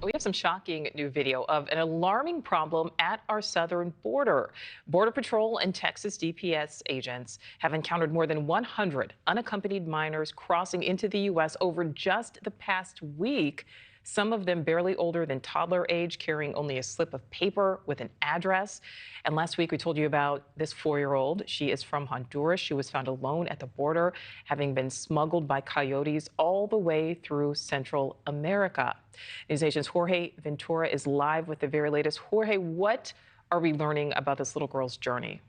We have some shocking new video of an alarming problem at our southern border. Border Patrol and Texas DPS agents have encountered more than 100 unaccompanied minors crossing into the U.S. over just the past week. Some of them barely older than toddler age, carrying only a slip of paper with an address. And last week, we told you about this 4-year-old. She is from Honduras. She was found alone at the border, having been smuggled by coyotes all the way through Central America. NewsNation's Jorge Ventura is live with the very latest. Jorge, what are we learning about this little girl's journey?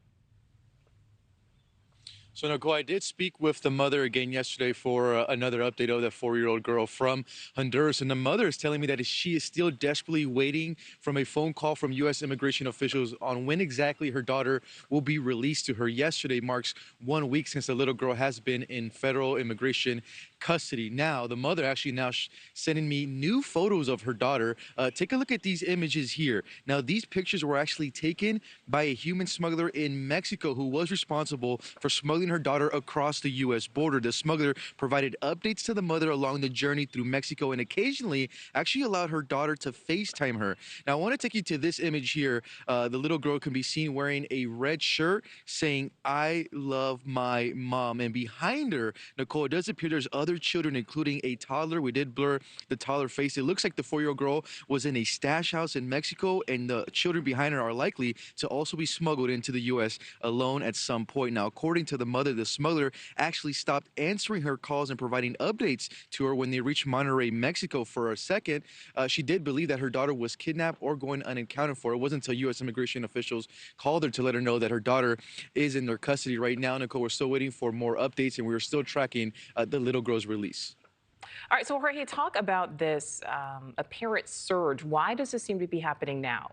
So, Nichole, I did speak with the mother again yesterday for another update of that 4-year-old girl from Honduras. And the mother is telling me that she is still desperately waiting from a phone call from U.S. immigration officials on when exactly her daughter will be released to her. Yesterday marks 1 week since the little girl has been in federal immigration custody. Now, the mother actually sending me new photos of her daughter. Take a look at these images here. Now, these pictures were actually taken by a human smuggler in Mexico who was responsible for smuggling her daughter across the U.S. border. The smuggler provided updates to the mother along the journey through Mexico and occasionally actually allowed her daughter to FaceTime her. Now, I want to take you to this image here. The little girl can be seen wearing a red shirt saying, "I love my mom." And behind her, Nichole, it does appear there's other children, including a toddler. We did blur the toddler face. It looks like the 4-year-old girl was in a stash house in Mexico, and the children behind her are likely to also be smuggled into the U.S. alone at some point. Now, according to the mother, the smuggler actually stopped answering her calls and providing updates to her when they reached Monterrey, Mexico. For a second, she did believe that her daughter was kidnapped or going unaccounted for. It wasn't until U.S. immigration officials called her to let her know that her daughter is in their custody right now. Nichole, we're still waiting for more updates, and we're still tracking the little girl's release. All right, so Jorge, talk about this apparent surge. Why does this seem to be happening now?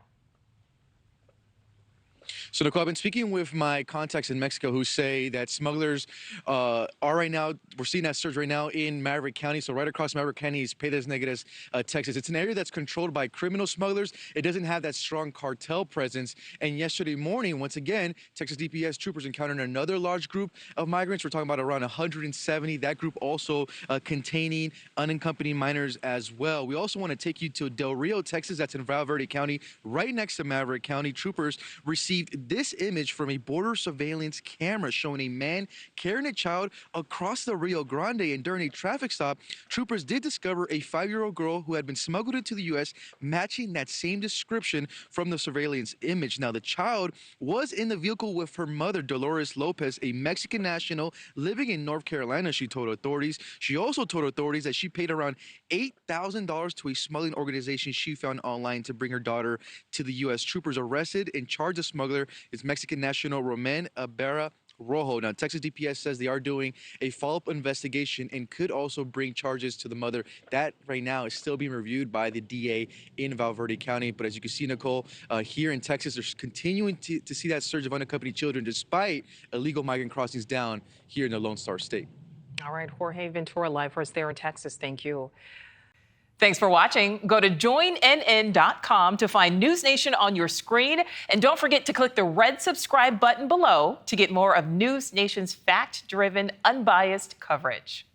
So, Nichole, I've been speaking with my contacts in Mexico who say that smugglers are right now, we're seeing that surge right now in Maverick County. So right across Maverick County is Piedras Negras, Texas. It's an area that's controlled by criminal smugglers. It doesn't have that strong cartel presence. And yesterday morning, once again, Texas DPS troopers encountered another large group of migrants. We're talking about around 170. That group also containing unaccompanied minors as well. We also want to take you to Del Rio, Texas. That's in Val Verde County, right next to Maverick County. Troopers received this image from a border surveillance camera showing a man carrying a child across the Rio Grande. And during a traffic stop, troopers did discover a 5-year-old girl who had been smuggled into the U.S., matching that same description from the surveillance image. Now, the child was in the vehicle with her mother, Dolores Lopez, a Mexican national living in North Carolina, she told authorities. She also told authorities that she paid around $8,000 to a smuggling organization she found online to bring her daughter to the U.S. Troopers arrested and charged the smuggler is Mexican national Roman Ibarra Rojo. Now, Texas DPS says they are doing a follow-up investigation and could also bring charges to the mother. That right now is still being reviewed by the DA in Val Verde County. But as you can see, Nichole, here in Texas, they're continuing to see that surge of unaccompanied children despite illegal migrant crossings down here in the Lone Star State. All right, Jorge Ventura live for us there in Texas. Thank you. Thanks for watching. Go to joinnn.com to find News Nation on your screen. And don't forget to click the red subscribe button below to get more of News Nation's fact-driven, unbiased coverage.